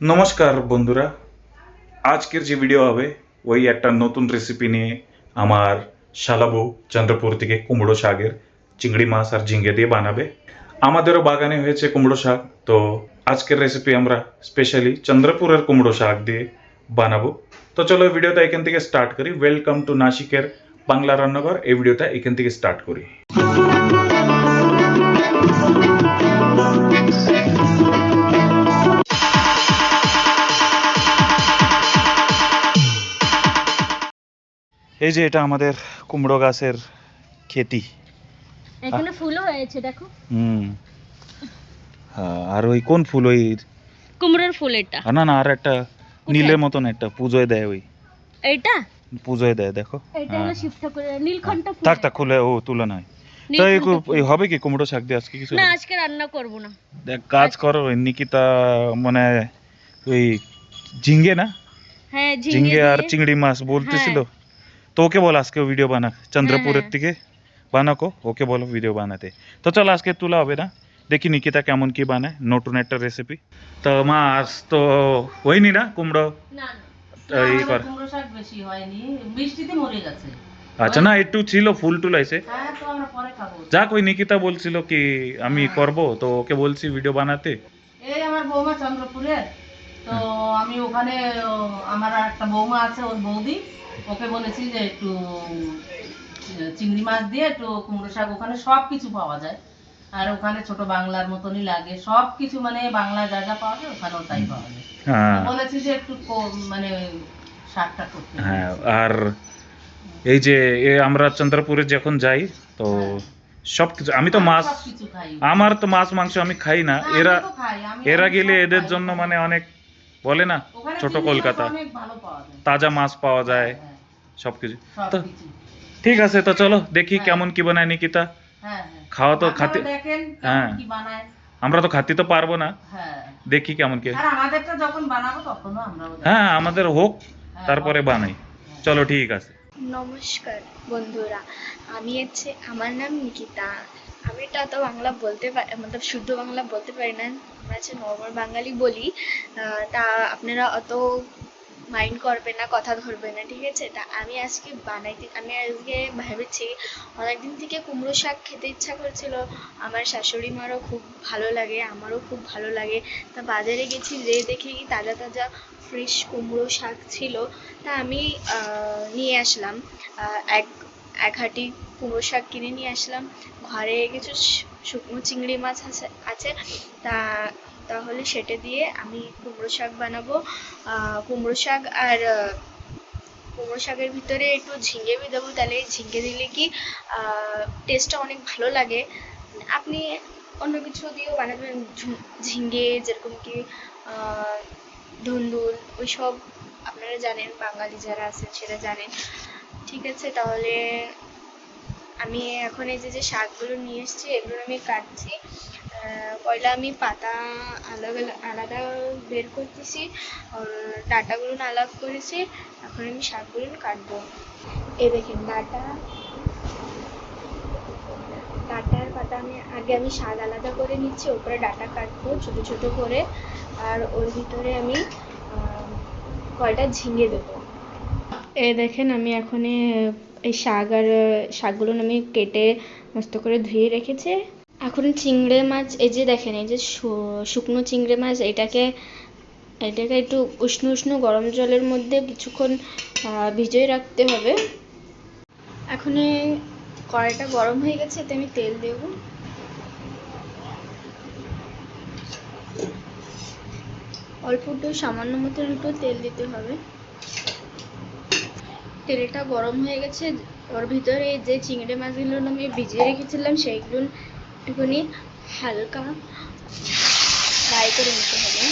নমস্কার বন্ধুরা, আজকের যে ভিডিও হবে ওই একটা নতুন রেসিপি নিয়ে আমার শালাবু চন্দ্রপুর থেকে কুমড়ো শাকের চিংড়ি মাছ আর ঝিঙ্গে দিয়ে বানাবে। আমাদেরও বাগানে হয়েছে কুমড়ো শাক, তো আজকের রেসিপি আমরা স্পেশালি চন্দ্রপুরের কুমড়ো শাক দিয়ে বানাবো। তো চলো ভিডিওটা এখান থেকে স্টার্ট করি। ওয়েলকাম টু নাসিকের বাংলা রান্নাঘর। এই ভিডিওটা এখান থেকে স্টার্ট করি। এই যে এটা আমাদের কুমড়ো গাছের খেতি। এখানে ফুলও হয়েছে দেখো। হ্যাঁ, আর ওই কোন ফুল? ওই কুমড়োর ফুল এটা? না না, আর একটা নীলের মতন একটা পুজোয় দেয়, ওই এইটা পুজোয় দেয়, দেখো। এটা হলো শিব ঠাকুরের নীলকণ্ঠ ফুল। থাক থাক, খুলে ও তুলে নয়। তো এই হবে কি কুমড়ো শাক দিয়ে আজকে কিছু? না, আজকে রান্না করব না। দেখ, কাজ করো, নিকিতা মানে ওই ঝিঙ্গে না, হ্যাঁ ঝিঙ্গে আর চিংড়ি মাছ বলতেছিল। তো ওকে বল আজকে ভিডিও বানা, চন্দ্রপুরের থেকে বানাকো, ওকে বলো ভিডিও বানাতে। তো চলো আজকে তোলা হবে না, দেখি নিকিতা কেমন কি বানায়, নতুন একটা রেসিপি। তো মাছ তো হয়নি না কুমড়ো? না এই কর। কুমড়ো শাক বেশি হয়নি, বৃষ্টিতে মরে গেছে। আচ্ছা, না একটু ছিল, ফুল টুল আছে। হ্যাঁ, তো আমরা পরে খাবো। যাক, ওই নিকিতা বলছিল কি আমি করব, তো ওকে বলছি ভিডিও বানাতে। এই আমার বৌমা চন্দ্রপুরের, তো আমি ওখানে আমার একটা বৌমা আছে, ওর বৌদি, ওকে বলেছি যে একটু চিংড়ি মাছ দিয়ে একটু কুমড়ো শাক, ওখানে সব কিছু পাওয়া যায়। আর ওখানে ছোট বাংলার মতনই লাগে সব কিছু, মানে বাংলা যা যা পাওয়া যায় ওখানেও তাই পাওয়া যায়। বলেছি যে একটু মানে শাকটা করতে। হ্যাঁ, আর এই যে আমরা চন্দ্রপুরে যখন যাই তো সব কিছু, আমি তো মাছ, আমার তো মাছ মাংস আমি খাই না। এরা গেলে এদের জন্য মানে অনেক বলে না, ছোট কলকাতা তাজা মাছ পাওয়া যায়, সবকিছু। তো ঠিক আছে, তো চলো দেখি কেমন কি বানায় নিকিতা। খাওয়া তো খাতে, হ্যাঁ আমরা তো খাতে তো পারবো না, দেখি কেমন কি। হ্যাঁ আমাদের হোক, তারপরে বানাই। চলো ঠিক আছে। নমস্কার বন্ধুরা, আমার নাম নিকিতা। আমি তো অত বাংলা বলতে পারি, মতলব শুদ্ধ বাংলা বলতে পারি না, আমরা নর্মাল বাঙালি বলি। তা আপনারা অত মাইন্ড করবেন না, কথা ধরবেন না, ঠিক আছে? তা আমি আজকে ভেবেছি, অনেকদিন থেকে কুমড়ো শাক খেতে ইচ্ছা করছিল। আমার শাশুড়ি মারও খুব ভালো লাগে, আমারও খুব ভালো লাগে। তা বাজারে গেছি, দেখি তাজা তাজা ফ্রেশ কুমড়ো শাক ছিল। তা আমি নিয়ে আসলাম এক হাঁটি কুমড়ো শাক কিনে নিয়ে আসলাম। ঘরে কিছু শুকনো চিংড়ি মাছ আছে, তাহলে সেটা দিয়ে আমি কুমড়ো শাক বানাবো। কুমড়ো শাক আর কুমড়ো শাকের ভিতরে একটু ঝিঙে দেবো, তাহলে ঝিঙে দিলে কি টেস্টটা অনেক ভালো লাগে। আপনি অন্য কিছু দিয়েও বানাবেন, ঝিঙে যেরকম কি ধুন্দুল, ওইসব আপনারা জানেন, বাঙালি যারা আছেন সেটা জানেন। ঠিক আছে, তাহলে আমি এখন এই যে শাকগুলো নিয়ে এসেছি, এগুলো আমি কাটছি। পয়লা আমি পাতা আলাদা বের করতেছি, ডাঁটাগুলো আলাদা করেছি। এখন আমি শাকগুলো কাটবো। এই দেখেন ডাঁটার পাতা আমি শাক আলাদা করে নিচ্ছি, ওপরে ডাঁটা কাটবো ছোট ছোট করে, আর ওর ভিতরে আমি কয়টা ঝিঙে দেবো। এই দেখেন আমি এখন এই শাকগুলো আমি কেটে মস্ত করে ধুয়ে রেখেছি। এখন চিংড়ি মাছ, এই যে দেখেন, এই যে শুকনো চিংড়ি মাছ, এটাকে একটু উষ্ণ উষ্ণ গরম জলের মধ্যে কিছুক্ষণ ভিজিয়ে রাখতে হবে। এখন কড়াইটা গরম হয়ে গেছে, এতে আমি তেল দেব। অল্প একটু সামান্য মতন একটু তেল দিতে হবে। তেলটা গরম হয়ে গেছে, ওর ভিতরে যে চিংড়ি মাছগুলো আমি ভিজিয়ে রেখেছিলাম সেইগুলো একটুখানি হালকা ফ্রাই করে নিতে হবে।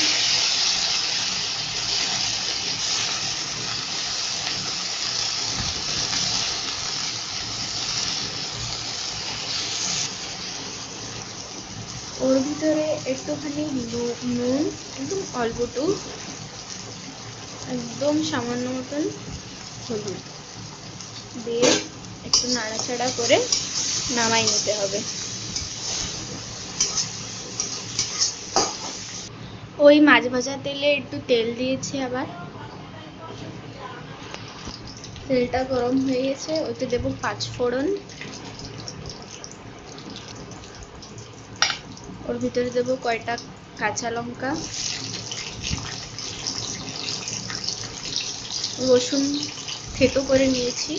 ওর ভিতরে একটুখানি নুন, একদম অল্পটু, একদম সামান্য মতন হলুদ দিয়ে একটু নাড়াচাড়া করে নামাই নিতে হবে। ওই মাছ ভাজা তেলে একটু তেল দিয়েছি, আবার তেলটা গরম হয়ে গেছে, ওতে দেবো 5 ফোড়ন, ওর ভিতরে দেবো কয়টা কাঁচা লঙ্কা, রসুন থেতো করে নিয়েছি,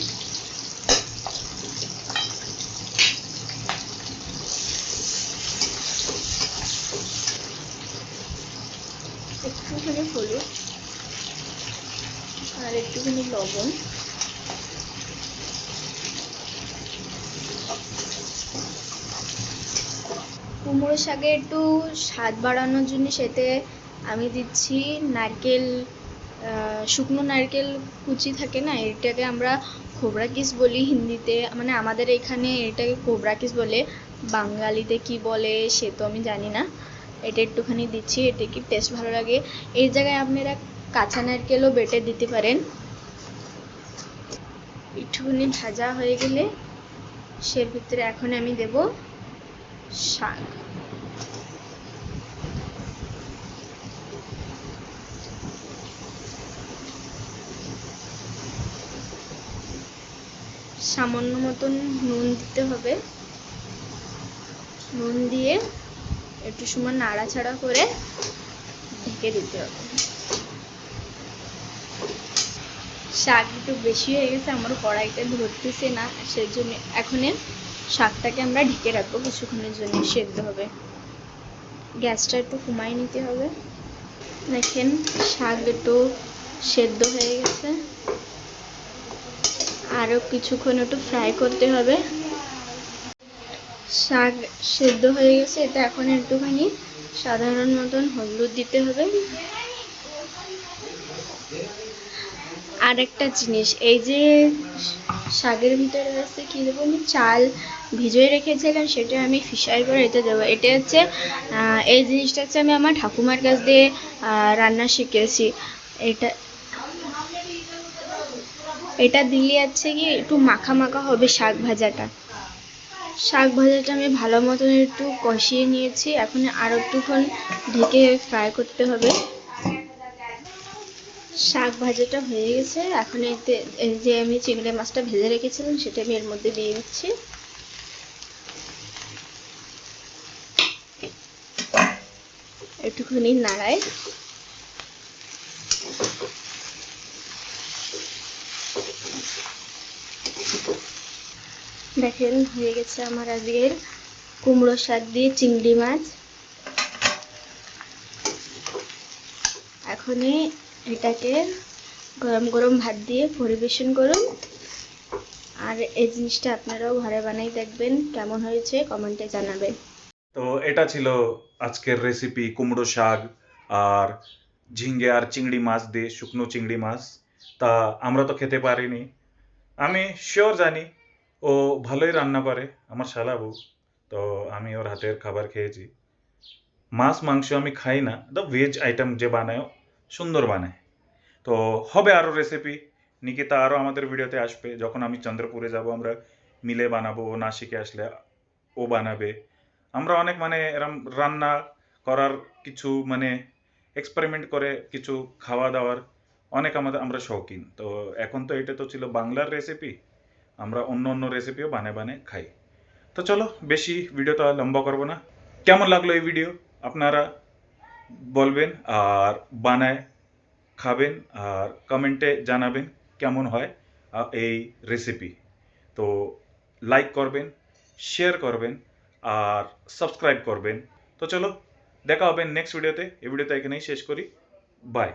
একটুখানি হলুদ আর একটুখানি লবণ, কুমড়ো শাকে একটু স্বাদ বাড়ানোর জন্য সেতে আমি দিচ্ছি নারকেল, শুকনো নারকেল কুচি থাকে না, এটাকে আমরা খোবরা কিস বলি হিন্দিতে, মানে আমাদের এখানে এটাকে খোবরা কিস বলে, বাঙালিতে কি বলে সে তো আমি জানি না। এটা একটুখানি দিচ্ছি, এটা কি টেস্ট ভালো লাগে। এই জায়গায় আপনারা কাঁচা নারকেলও বেটে দিতে পারেন। একটুখানি ভাজা হয়ে গেলে সের ভিতরে এখন আমি দেব শাক, সামান্য মতন নুন দিতে হবে, নুন দিয়ে একটু সময় নাড়াচাড়া করে ঢেকে দিতে হবে। শাক একটু বেশি হয়ে গেছে, আমার কড়াইটা ধরতেছে না, সেই জন্য এখন শাকটাকে আমরা ঢেকে রাখবো কিছুক্ষণের জন্য, সেদ্ধ হবে। গ্যাসটা একটু কমাই নিতে হবে। দেখেন শাক একটু সেদ্ধ হয়ে গেছে, আরও কিছুক্ষণ একটু ফ্রাই করতে হবে। শাক সেদ্ধ হয়ে গেছে, এটা এখন একটুখানি সাধারণ মতন হলুদ দিতে হবে। আর একটা জিনিস, এই যে শাকের ভিতরে আছে কি দেবো, আমি চাল ভিজিয়ে রেখেছিলাম, সেটা আমি ফিশাই করে এতে দেবো। এটা হচ্ছে এই জিনিসটা হচ্ছে আমি আমার ঠাকুমার কাছ দিয়ে রান্না শিখেছি। এটা এটা দিলে আছে কি একটু মাখা মাখা হবে শাক ভাজাটা। শাক ভাজাটা আমি ভালো মতন একটু কষিয়ে নিয়েছি, এখন আরও একটুক্ষণ ঢেকে ফ্রাই করতে হবে। শাক ভাজাটা হয়ে গেছে, এখন এতে এই যে আমি চিংড়ি মাছটা ভেজে রেখেছিলাম সেটা আমি এর মধ্যে দিয়ে দিচ্ছি। একটুখানি নাড়ায়, দেখেন হয়ে গেছে আমার আজকের কুমড়ো শাক দিয়ে চিংড়ি মাছ। এখনই এটাকে গরম গরম ভাত দিয়ে পরিবেশন করুন। আর এই জিনিসটা আপনারাও ঘরে বানাই দেখবেন, কেমন হয়েছে কমেন্টে জানাবেন। তো এটা ছিল আজকের রেসিপি, কুমড়ো শাক আর ঝিঙ্গে আর চিংড়ি মাছ দিয়ে, শুকনো চিংড়ি মাছ। তা আমরা তো খেতে পারিনি, আমি শিওর জানি ও ভালোই রান্না করে, আমার শালা বউ। তো আমি ওর হাতের খাবার খেয়েছি। মাছ মাংস আমি খাই না, দ্য ভেজ আইটেম যে বানায় সুন্দর বানায়। তো হবে আরও রেসিপি, নিকিতা আরও আমাদের ভিডিওতে আসবে, যখন আমি চন্দ্রপুরে যাব আমরা মিলে বানাবো, ও নাসিকে আসলে ও বানাবে। আমরা অনেক মানে এরম রান্না করার কিছু মানে এক্সপেরিমেন্ট করে কিছু খাওয়া দাওয়ার অনেক আমরা শৌখিন। তো এখন তো এটা তো ছিল বাংলার রেসিপি, আমরা অন্য অন্য রেসিপিও বানায় খাই। তো চলো বেশি ভিডিওটা লম্বা করবো না। কেমন লাগলো এই ভিডিও আপনারা বলবেন, আর বানায় খাবেন, আর কমেন্টে জানাবেন কেমন হয় এই রেসিপি। তো লাইক করবেন, শেয়ার করবেন আর সাবস্ক্রাইব করবেন। তো চলো দেখা হবে নেক্সট ভিডিওতে। এই ভিডিওটা এখানেই শেষ করি, বাই।